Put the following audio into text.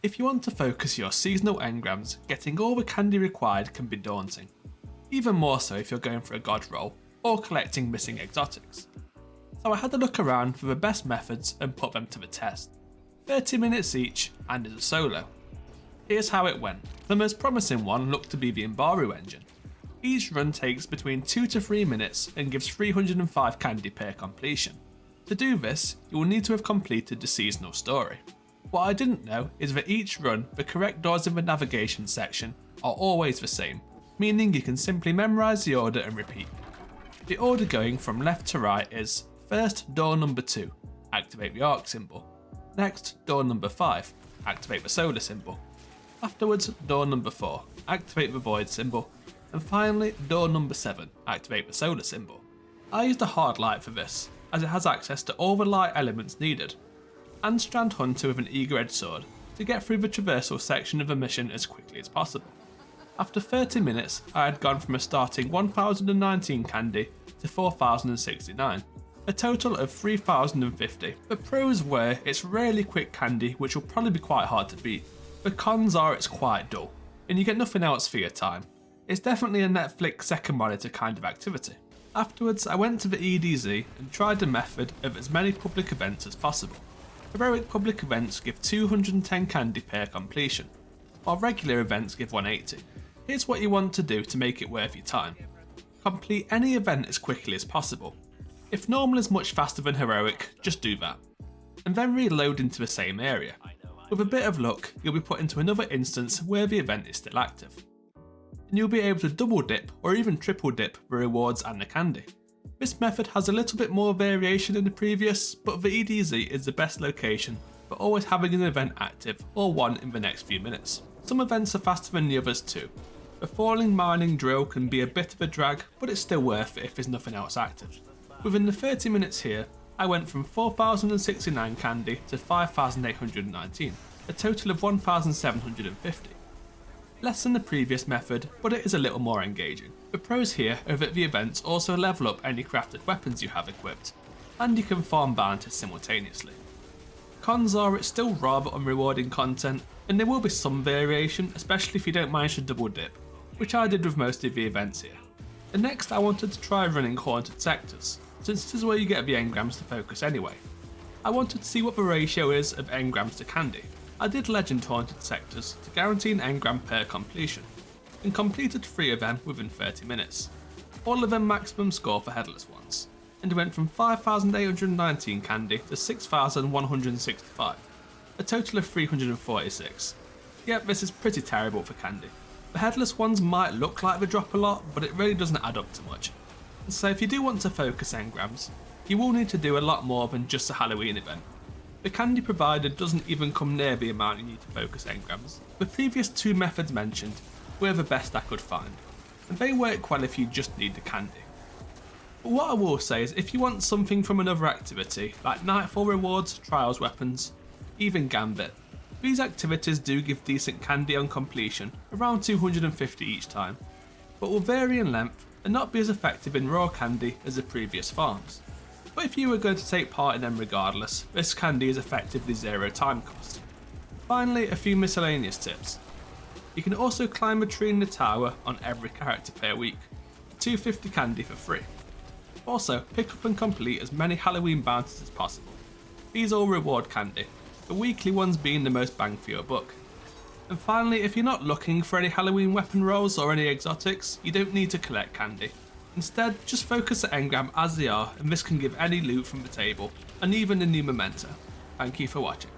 If you want to focus your seasonal engrams, getting all the candy required can be daunting. Even more so if you're going for a god roll or collecting missing exotics. So I had a look around for the best methods and put them to the test. 30 minutes each and as a solo. Here's how it went. The most promising one looked to be the Imbaru engine. Each run takes between 2 to 3 minutes and gives 305 candy per completion. To do this, you will need to have completed the seasonal story. What I didn't know is that each run, the correct doors in the navigation section are always the same, meaning you can simply memorise the order and repeat. The order going from left to right is: first, door number 2, activate the arc symbol. Next, door number 5, activate the solar symbol. Afterwards, door number 4, activate the void symbol. And finally, door number 7, activate the solar symbol. I used a hard light for this, as it has access to all the light elements needed, and Strand Hunter with an eager edge sword to get through the traversal section of the mission as quickly as possible. After 30 minutes, I had gone from a starting 1019 candy to 4069, a total of 3050. The pros were it's rarely quick candy, which will probably be quite hard to beat. The cons are it's quite dull, and you get nothing else for your time. It's definitely a Netflix second monitor kind of activity. Afterwards, I went to the EDZ and tried the method of as many public events as possible. Heroic public events give 210 candy per completion, while regular events give 180. Here's what you want to do to make it worth your time. Complete any event as quickly as possible. If normal is much faster than heroic, just do that. And then reload into the same area. With a bit of luck, you'll be put into another instance where the event is still active. And you'll be able to double dip or even triple dip the rewards and the candy. This method has a little bit more variation than the previous, but the EDZ is the best location for always having an event active or one in the next few minutes. Some events are faster than the others too. The falling mining drill can be a bit of a drag, but it's still worth it if there's nothing else active. Within the 30 minutes here, I went from 4069 candy to 5819, a total of 1750. Less than the previous method, but it is a little more engaging. The pros here are that the events also level up any crafted weapons you have equipped, and you can farm bounties simultaneously. Cons are it's still rather unrewarding content, and there will be some variation, especially if you don't manage to double dip, which I did with most of the events here. And next I wanted to try running haunted sectors, since this is where you get the engrams to focus anyway. I wanted to see what the ratio is of engrams to candy. I did legend haunted sectors to guarantee an engram per completion, and completed 3 of them within 30 minutes, all of them maximum score for headless ones, and went from 5819 candy to 6165, a total of 346. Yep, this is pretty terrible for candy. The headless ones might look like they drop a lot, but it really doesn't add up to much. And so if you do want to focus engrams, you will need to do a lot more than just a Halloween event. The candy provided doesn't even come near the amount you need to focus engrams. The previous 2 methods mentioned were the best I could find, and they work well if you just need the candy. But what I will say is if you want something from another activity, like Nightfall rewards, trials weapons, even Gambit, these activities do give decent candy on completion, around 250 each time, but will vary in length and not be as effective in raw candy as the previous farms. But if you were going to take part in them regardless, this candy is effectively 0 time cost. Finally, a few miscellaneous tips. You can also climb a tree in the tower on every character per week, 250 candy for free. Also, pick up and complete as many Halloween bounties as possible. These all reward candy, the weekly ones being the most bang for your buck. And finally, if you're not looking for any Halloween weapon rolls or any exotics, you don't need to collect candy. Instead, just focus the engram as they are, and this can give any loot from the table, and even a new memento. Thank you for watching.